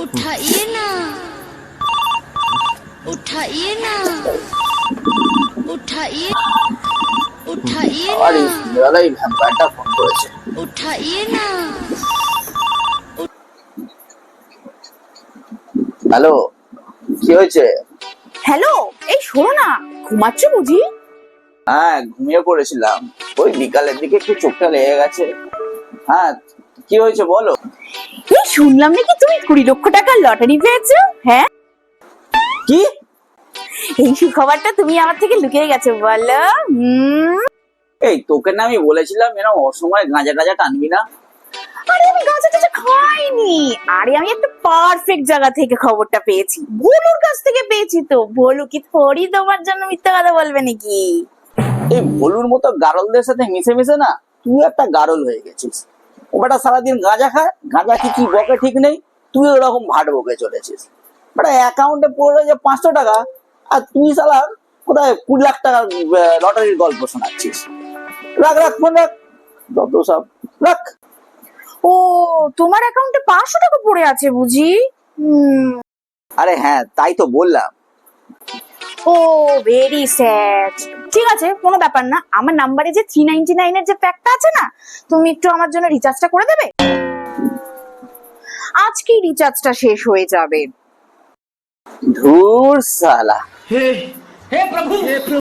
उठाइए ना, उठाइए ना, उठाइए, उठाइए আর এই ना, সন্ধ্যাবেলা এই ভ্যাম্পায়ারটা ফোন করেছে। उठाइए ना। হ্যালো, কি হয়েছে? হ্যালো, এই শোনো না, ঘুমাচ্ছ বুঝি? হ্যাঁ, ঘুমিয়ে পড়েছিলাম। ওই বিকালের দিকে একটু চোখটা লেগে গেছে। হ্যাঁ, কি হয়েছে বলো। এই শুনলাম নাকি তুমি 20 লক্ষ টাকার লটারি পেয়েছো? হ্যাঁ, কি? এই সুখবরটা তুমি আমার থেকে লুকিয়ে গেছো বলো। এই তোকে না আমি বলেছিলাম এরকম অসময়ে গাঁজা টাজা টানবি না। আরে আমি গাঁজা টাজা খাইনি। আরে আমি একটা পারফেক্ট জায়গা থেকে খবরটা পেয়েছি, ভোলুর কাছ থেকে পেয়েছি। তো ভোলু কি থোড়ি তোমার জন্য মিথ্যা কথা বলবে নাকি? এই ভলুর মতো গারলদের সাথে মিশে মিশে না তুই একটা গারল হয়ে গেছিস। ও বেটা সারাদিন গাঁজা খায়, গাঁজা কি বকে ঠিক নেই, তুই ওরকম ভাট বকে চলেছিস। বেটা অ্যাকাউন্টে পড়ে রয়েছে 500 টাকা, আর তুই শালা কোথায় 20 লাখ টাকার লটারির গল্প শোনাচ্ছিস। রাখ রাখ ফোন রাখ, যত সব রাখ। ও, তোমার অ্যাকাউন্টে 500 টাকা পড়ে আছে বুঝি? আরে হ্যাঁ, তাই তো বললাম। ও, ভেরি স্যাড। ঠিক আছে, কোনো ব্যাপার না। আমার নাম্বারে যে 399 এর যে প্যাকটা আছে না, তুমি একটু আমার জন্য রিচার্জটা করে দেবে? আজকেই রিচার্জটা শেষ হয়ে যাবে। ধুর শালা। हे प्रभु